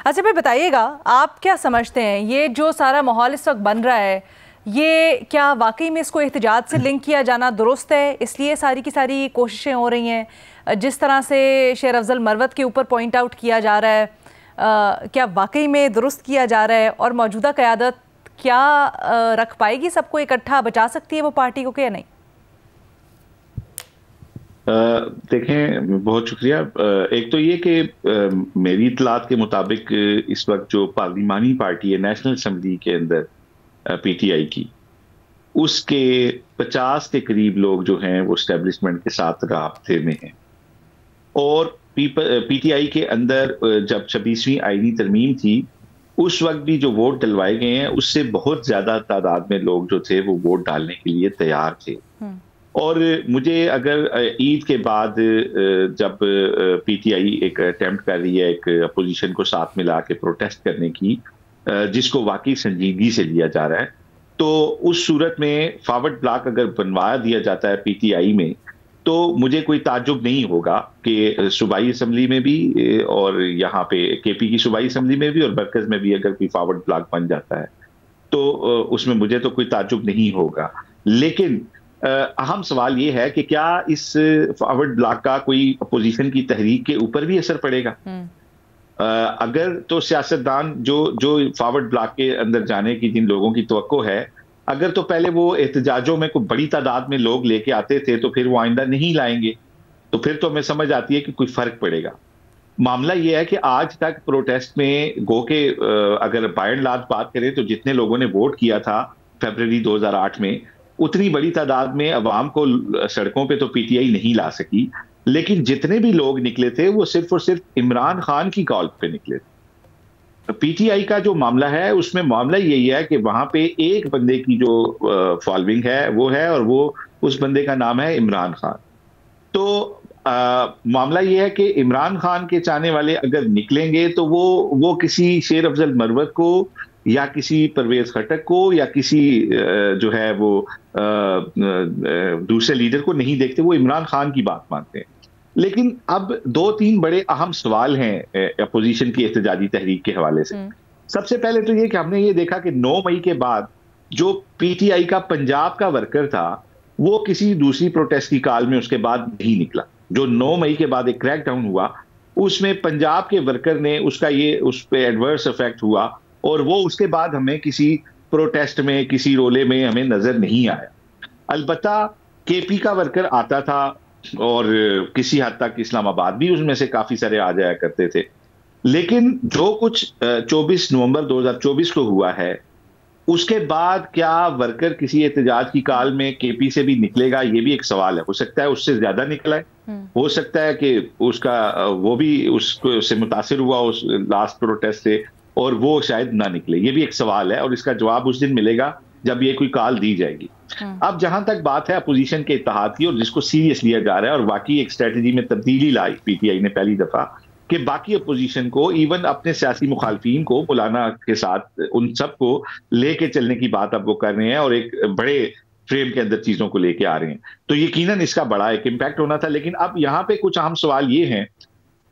अच्छा भाई बताइएगा, आप क्या समझते हैं ये जो सारा माहौल इस वक्त बन रहा है, ये क्या वाकई में इसको एहतजाज से लिंक किया जाना दुरुस्त है? इसलिए सारी की सारी कोशिशें हो रही हैं, जिस तरह से शेर अफजल मरवत के ऊपर पॉइंट आउट किया जा रहा है, क्या वाकई में दुरुस्त किया जा रहा है? और मौजूदा क़यादत क्या रख पाएगी सबको इकट्ठा, बचा सकती है वो पार्टी को क्या नहीं? देखें, बहुत शुक्रिया। एक तो ये कि मेरी इतलात के मुताबिक इस वक्त जो पार्लिमानी पार्टी है नेशनल असम्बली के अंदर पीटीआई की, उसके 50 के करीब लोग जो हैं वो एस्टेब्लिशमेंट के साथ राब्ते में हैं। और पीटीआई के अंदर जब 26वीं आईनी तरमीम थी उस वक्त भी जो वोट डलवाए गए हैं उससे बहुत ज्यादा तादाद में लोग जो थे वो वोट डालने के लिए तैयार थे। और मुझे अगर ईद के बाद जब पीटीआई एक अटेम्प्ट कर रही है एक अपोजिशन को साथ मिला के प्रोटेस्ट करने की, जिसको वाकई संजीदगी से लिया जा रहा है, तो उस सूरत में फॉरवर्ड ब्लॉक अगर बनवा दिया जाता है पीटीआई में, तो मुझे कोई ताज्जुब नहीं होगा कि सूबाई असम्बली में भी और यहाँ पे केपी की सूबाई असम्बली में भी और मरकज में भी अगर कोई फॉरवर्ड ब्लॉक बन जाता है तो उसमें मुझे तो कोई ताज्जुब नहीं होगा। लेकिन अहम सवाल ये है कि क्या इस फॉरवर्ड ब्लॉक का कोई अपोजिशन की तहरीक के ऊपर भी असर पड़ेगा? अगर तो सियासतदान जो फॉरवर्ड ब्लॉक के अंदर जाने की जिन लोगों की तवक्को है, अगर तो पहले वो एहतजाजों में कोई बड़ी तादाद में लोग लेके आते थे तो फिर वो आइंदा नहीं लाएंगे, तो फिर तो हमें समझ आती है कि कोई फर्क पड़ेगा। मामला ये है कि आज तक प्रोटेस्ट में गो के अगर बाय एंड लार्ज बात करें तो जितने लोगों ने वोट किया था फरवरी 2008 में, उतनी बड़ी तादाद में अवाम को सड़कों पे तो पीटीआई नहीं ला सकी। लेकिन जितने भी लोग निकले थे वो सिर्फ और सिर्फ इमरान खान की कॉल पे निकले थे। पीटीआई का जो मामला है उसमें मामला यही है कि वहां पे एक बंदे की जो फॉलोइंग है वो है, और वो उस बंदे का नाम है इमरान खान। तो मामला ये है कि इमरान खान के चाहने वाले अगर निकलेंगे तो वो किसी शेर अफजल मरवत को या किसी परवेज खटक को या किसी जो है वो दूसरे लीडर को नहीं देखते, वो इमरान खान की बात मानते हैं। लेकिन अब 2-3 बड़े अहम सवाल हैं अपोजिशन की एहतजाजी तहरीक के हवाले से। सबसे पहले तो ये कि हमने ये देखा कि 9 मई के बाद जो पीटीआई का पंजाब का वर्कर था वो किसी दूसरी प्रोटेस्ट की कॉल में उसके बाद नहीं निकला। जो 9 मई के बाद एक क्रैकडाउन हुआ उसमें पंजाब के वर्कर ने उसका ये उस पर एडवर्स इफेक्ट हुआ, और वो उसके बाद हमें किसी प्रोटेस्ट में किसी रोले में हमें नजर नहीं आया। अलबत्ता केपी का वर्कर आता था और किसी हद तक इस्लामाबाद भी उसमें से काफी सारे आ जाया करते थे। लेकिन जो कुछ 24 नवंबर 2024 को हुआ है उसके बाद क्या वर्कर किसी एहतजाज की काल में केपी से भी निकलेगा, ये भी एक सवाल है। हो सकता है उससे ज्यादा निकला है, हो सकता है कि उसका वो भी उससे मुतासिर हुआ उस लास्ट प्रोटेस्ट से और वो शायद ना निकले, ये भी एक सवाल है और इसका जवाब उस दिन मिलेगा जब ये कोई कॉल दी जाएगी। अब जहां तक बात है अपोजिशन के इत्तेहाद की और जिसको सीरियस लिया जा रहा है और वाकई एक स्ट्रेटजी में तब्दीली लाई पीटीआई ने पहली दफा कि बाकी अपोजिशन को, इवन अपने सियासी मुखालफीन को, मौलाना के साथ उन सबको लेके चलने की बात अब वो कर रहे हैं और एक बड़े फ्रेम के अंदर चीजों को लेके आ रहे हैं। तो यकीनन इसका बड़ा एक इम्पैक्ट होना था। लेकिन अब यहाँ पे कुछ अहम सवाल ये हैं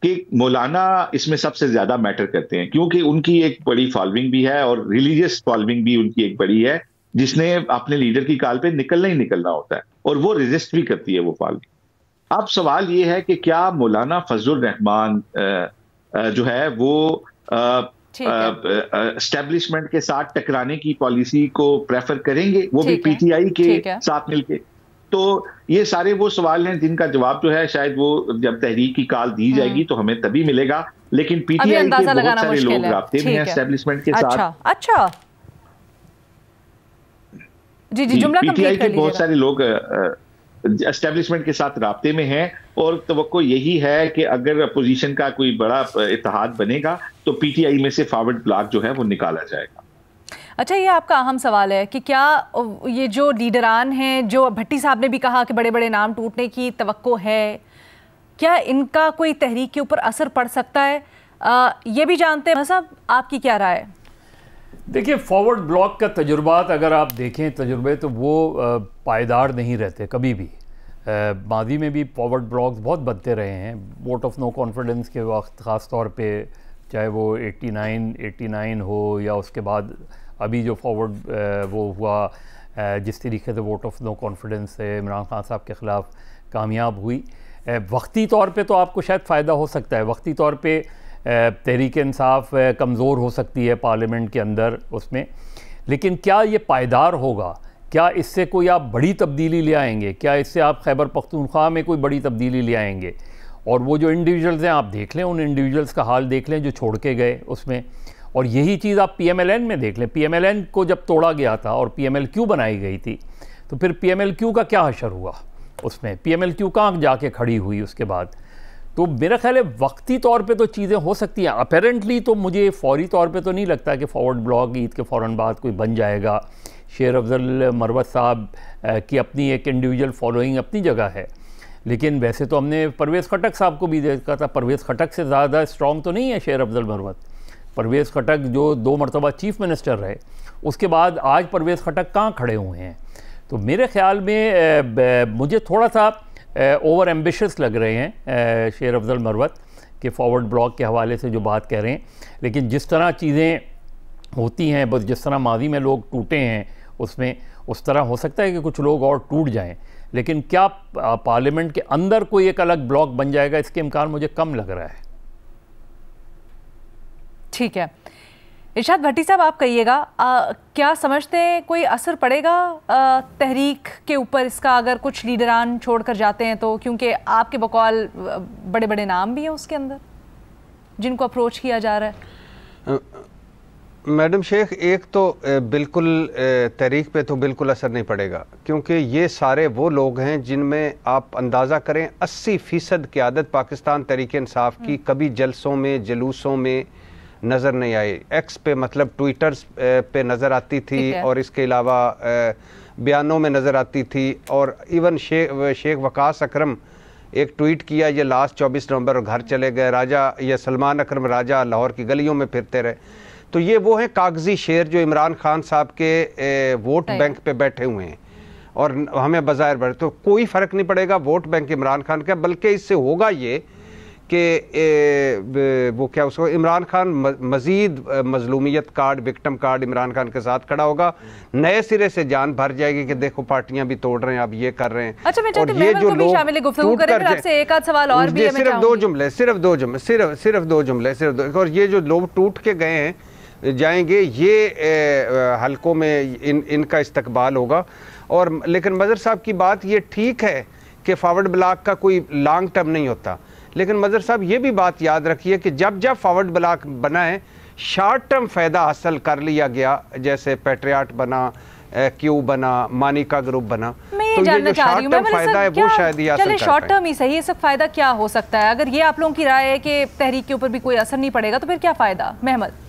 कि मौलाना इसमें सबसे ज्यादा मैटर करते हैं क्योंकि उनकी एक बड़ी फॉलोइंग भी है और रिलीजियस फॉलोइंग भी उनकी एक बड़ी है, जिसने अपने लीडर की कॉल पे निकलना ही निकलना होता है और वो रेजिस्ट भी करती है वो फॉलोइंग। अब सवाल ये है कि क्या मौलाना फजलुर रहमान जो है वो एस्टेब्लिशमेंट के साथ टकराने की पॉलिसी को प्रेफर करेंगे, वो भी पीटीआई के साथ मिलके? तो ये सारे वो सवाल हैं जिनका जवाब जो है शायद वो जब तहरीक की कॉल दी जाएगी तो हमें तभी मिलेगा। लेकिन पीटीआई के बहुत सारे लोग राब्ते में हैं एस्टेब्लिशमेंट के साथ। अच्छा जी जी, जुमला पीटीआई के बहुत सारे लोग एस्टेब्लिशमेंट के साथ राब्ते में हैं और तवक्को यही है कि अगर अपोजिशन का कोई बड़ा इत्तेहाद बनेगा तो पीटीआई में से फॉरवर्ड ब्लॉक जो है वो निकाला जाएगा। अच्छा, ये आपका अहम सवाल है कि क्या ये जो लीडरान हैं, जो भट्टी साहब ने भी कहा कि बड़े बड़े नाम टूटने की तवक्को है, क्या इनका कोई तहरीक के ऊपर असर पड़ सकता है? ये भी जानते हैं साहब, आपकी क्या राय है? देखिए, फॉरवर्ड ब्लॉक का तजुर्बात अगर आप देखें तजुर्बे तो वो पायदार नहीं रहते कभी भी। मादी में भी फॉरवर्ड ब्लॉक्स बहुत बनते रहे हैं। वोट ऑफ नो कॉन्फिडेंस के वक्त ख़ास तौर पे चाहे वो 89 हो या उसके बाद अभी जो फॉरवर्ड वो हुआ जिस तरीके से वोट ऑफ नो कॉन्फिडेंस से इमरान खान साहब के ख़िलाफ़ कामयाब हुई, वक्ती तौर पे तो आपको शायद फ़ायदा हो सकता है, वक्ती तौर पे तहरीक इंसाफ कमज़ोर हो सकती है पार्लियामेंट के अंदर उसमें, लेकिन क्या ये पायदार होगा? क्या इससे कोई आप बड़ी तब्दीली ले आएंगे? क्या इससे आप खैबर पख्तूनख्वा में कोई बड़ी तब्दीली ले आएंगे? और वो जो इंडिविजुअल्स हैं आप देख लें, उन इंडिविजुअल्स का हाल देख लें जो छोड़ के गए उसमें, और यही चीज़ आप PMLN में देख लें। PMLN को जब तोड़ा गया था और PMLQ बनाई गई थी, तो फिर PMLQ का क्या हशर हुआ उसमें? PMLQ कहाँ जाके खड़ी हुई उसके बाद? तो मेरा ख्याल है वक्ती तौर पे तो चीज़ें हो सकती हैं। अपेरेंटली तो मुझे फौरी तौर पे तो नहीं लगता कि फॉरवर्ड ब्लॉक ईद के फ़ौरन बाद कोई बन जाएगा। शेर अफजल मरवत साहब की अपनी एक इंडिविजुअल फॉलोइंग अपनी जगह है, लेकिन वैसे तो हमने परवेज़ खटक साहब को भी देखा था। परवेज़ खटक से ज़्यादा स्ट्रॉन्ग तो नहीं है शेर अफजल मरवत। परवेज़ खटक जो 2 मरतबा चीफ़ मिनिस्टर रहे, उसके बाद आज परवेज़ खटक कहाँ खड़े हुए हैं? तो मेरे ख़्याल में मुझे थोड़ा सा ओवर एम्बिशियस लग रहे हैं शेर अफजल मरवत के फॉरवर्ड ब्लॉक के हवाले से जो बात कह रहे हैं। लेकिन जिस तरह चीज़ें होती हैं, बस जिस तरह माजी में लोग टूटे हैं उसमें, उस तरह हो सकता है कि कुछ लोग और टूट जाएं, लेकिन क्या पार्लियामेंट के अंदर कोई एक अलग ब्लॉक बन जाएगा, इसके इम्कान मुझे कम लग रहा है। ठीक है, इरशाद भट्टी साहब आप कहिएगा, क्या समझते हैं कोई असर पड़ेगा तहरीक के ऊपर इसका, अगर कुछ लीडरान छोड़कर जाते हैं तो? क्योंकि आपके बकौल बड़े बड़े नाम भी हैं उसके अंदर जिनको अप्रोच किया जा रहा है। मैडम शेख, एक तो बिल्कुल तहरीक पे तो बिल्कुल असर नहीं पड़ेगा, क्योंकि ये सारे वो लोग हैं जिनमें आप अंदाज़ा करें 80% क़यादत पाकिस्तान तहरीक इंसाफ की कभी जलसों में जुलूसों में नज़र नहीं आई। एक्स पे मतलब ट्विटर्स पे नज़र आती थी और इसके अलावा बयानों में नज़र आती थी, और इवन शेख वकास अकरम एक ट्वीट किया ये लास्ट 24 नवंबर, घर चले गए राजा, ये सलमान अकरम राजा लाहौर की गलियों में फिरते रहे। तो ये वो हैं कागजी शेर जो इमरान खान साहब के वोट बैंक पे बैठे हुए हैं और हमें बाज़ाहिर बैठे, तो कोई फ़र्क नहीं पड़ेगा वोट बैंक इमरान खान का, बल्कि इससे होगा ये कि वो क्या उसको इमरान खान मज़ीद मजलूमियत card, victim card Imran Khan के साथ खड़ा होगा, नए सिरे से जान भर जाएगी कि देखो पार्टियां भी तोड़ रहे हैं, अब ये कर रहे हैं। अच्छा, मैं चाहती हूं ये जो लोग गुफ्तगू करें, फिर आपसे एक आध सवाल और भी है। सिर्फ दो जुमले, और ये जो लोग टूट के गए हैं जाएंगे, ये हलकों में इनका इस्तकबाल होगा। और लेकिन मज़हर साहब की बात ये ठीक है कि फॉरवर्ड ब्लॉक का कोई लॉन्ग टर्म नहीं होता, लेकिन मज़हर साहब ये भी बात याद रखिए कि जब जब फॉरवर्ड ब्लॉक बना है शॉर्ट टर्म फ़ायदा हासिल कर लिया गया, जैसे पैट्रियाट बना, क्यू बना, मानिका ग्रुप बना, तो ये जो शॉर्ट टर्म फ़ायदा है वो शायद ही हासिल कर शॉर्ट टर्म ही सही, ये सब फ़ायदा क्या हो सकता है? अगर ये आप लोगों की राय है कि तहरीक के ऊपर भी कोई असर नहीं पड़ेगा, तो फिर क्या फ़ायदा? महमद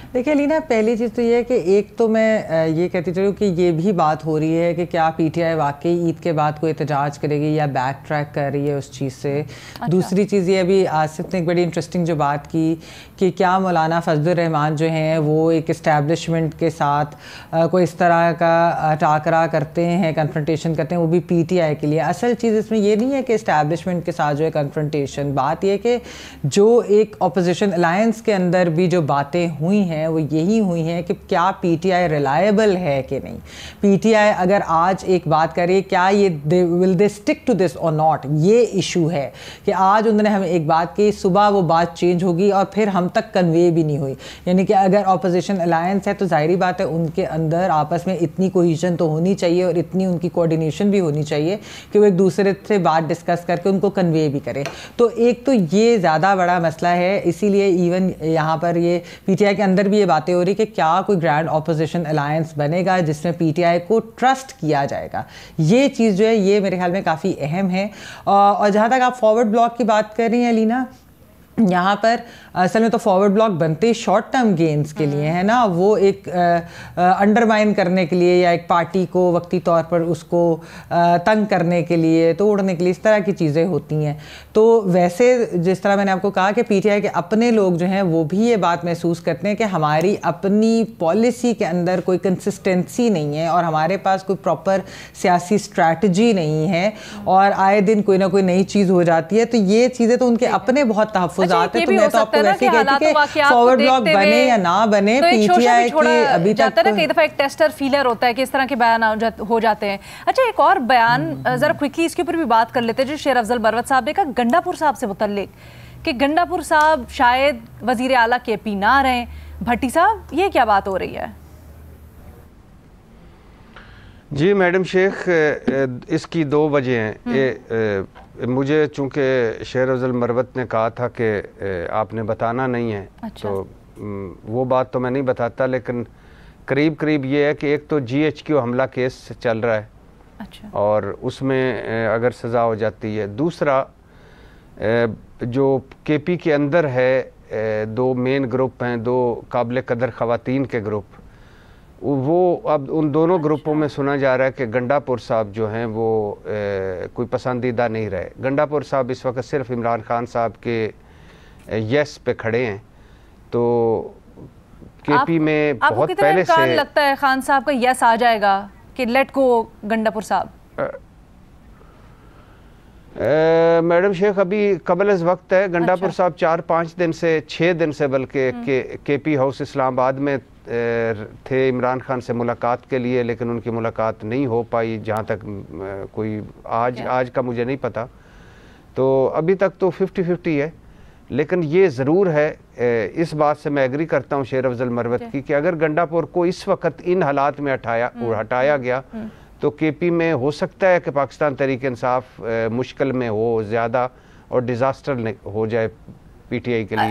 देखिए लीना, पहली चीज़ तो ये है कि एक तो मैं ये कहती चलूँ कि ये भी बात हो रही है कि क्या PTI वाकई ईद के बाद कोई एहतजाज करेगी या बैक ट्रैक कर रही है उस चीज़ से। अच्छा। दूसरी चीज़ ये, अभी आसिफ ने एक बड़ी इंटरेस्टिंग जो बात की कि क्या मौलाना फजलुर रहमान जो हैं वो एक इस्टेब्लिशमेंट के साथ कोई इस तरह का टाकरा करते हैं, कन्फ्रंटेशन करते हैं, वो भी PTI के लिए। असल चीज़ इसमें ये नहीं है कि इस्टेब्लिशमेंट के साथ जो है कन्फ्रंटेशन, बात यह कि जो एक अपोजिशन अलायंस के अंदर भी जो बातें हुई हैं वो यही हुई हैं कि क्या PTI रिलायबल है कि नहीं। PTI अगर आज एक बात करे, क्या ये will they stick to this और नॉट, ये इशू है कि आज उन्होंने हमें एक बात की, सुबह वो बात चेंज होगी और फिर हम तक कन्वे भी नहीं हुई। यानी कि अगर ऑपोजिशन अलायंस है तो जाहिर बात है उनके अंदर आपस में इतनी कोहिजन तो होनी चाहिए और इतनी उनकी कोऑर्डिनेशन भी होनी चाहिए कि वो एक दूसरे से बात डिस्कस करके उनको कन्वे भी करें। तो एक तो ये ज़्यादा बड़ा मसला है, इसीलिए इवन यहाँ पर ये PTI के अंदर भी ये बातें हो रही कि क्या कोई ग्रैंड ऑपोजिशन अलायंस बनेगा जिसमें PTI को ट्रस्ट किया जाएगा। ये चीज़ जो है ये मेरे ख्याल में काफ़ी अहम है। और जहाँ तक आप फॉरवर्ड ब्लॉक की बात कर रही हैं लीना, यहाँ पर असल में तो फॉरवर्ड ब्लॉक बनते शॉर्ट टर्म गेन्स के लिए है ना, वो एक अंडरमाइन करने के लिए या एक पार्टी को वक्ती तौर पर उसको तंग करने के लिए, तोड़ने के लिए, इस तरह की चीज़ें होती हैं। तो वैसे जिस तरह मैंने आपको कहा कि PTI के अपने लोग जो हैं वो भी ये बात महसूस करते हैं कि हमारी अपनी पॉलिसी के अंदर कोई कंसिस्टेंसी नहीं है और हमारे पास कोई प्रॉपर सियासी स्ट्रैटेजी नहीं है और आए दिन कोई ना कोई नई चीज़ हो जाती है। तो ये चीज़ें तो उनके अपने बहुत तहफ़्फ़ुज़ तफावुज़ात है, तो मैं तो आपको वैसे कहती कि फॉरवर्ड ब्लॉक बने या ना बने, पीटीआई की अभी तक कई दफा एक टेस्टर फीलर होता है कि इस तरह के बयान हो जाते हैं। अच्छा, एक और बयान जरा क्विकली इसके ऊपर भी बात कर लेते हैं जो शेर अफजल मरवत साहब ने कहा गंडापुर साहब से मुतल्लिक कि गंडापुर साहब शायद वजीर आला केपी ना रहे। भट्टी साहब, ये क्या बात हो रही है? जी मैडम शेख, इसकी दो वजह हैं। मुझे चूंकि शेर अफजल मरवत ने कहा था कि आपने बताना नहीं है, अच्छा। तो वो बात तो मैं नहीं बताता, लेकिन करीब करीब ये है कि एक तो GHQ हमला केस चल रहा है, अच्छा। और उसमें अगर सज़ा हो जाती है। दूसरा, जो KP के अंदर है दो मेन ग्रुप हैं, दो काबिल कदर ख़वातीन के ग्रुप, वो अब उन दोनों ग्रुपों में सुना जा रहा है कि गंडापुर साहब जो हैं वो कोई पसंदीदा नहीं रहे। गंडापुर साहब इस वक्त सिर्फ इमरान खान साहब के यस पे खड़े हैं, तो KP में बहुत पहले से लगता है खान साहब का यस आ जाएगा कि लेट गो गंडापुर साहब। मैडम शेख, अभी कबल अज़ वक्त है। गंडापुर साहब 4-5 दिन से 6 दिन से बल्कि KP हाउस इस्लामाबाद में थे इमरान खान से मुलाकात के लिए, लेकिन उनकी मुलाकात नहीं हो पाई, जहाँ तक कोई आज का मुझे नहीं पता। तो अभी तक तो 50-50 है, लेकिन ये ज़रूर है, इस बात से मैं एग्री करता हूँ शेर अफजल मरवत की, कि अगर गंडापुर को इस वक्त इन हालात में हटाया गया तो KP में हो सकता है कि पाकिस्तान तहरीक इंसाफ मुश्किल में हो ज़्यादा और डिज़ास्टर हो जाए PTI के लिए।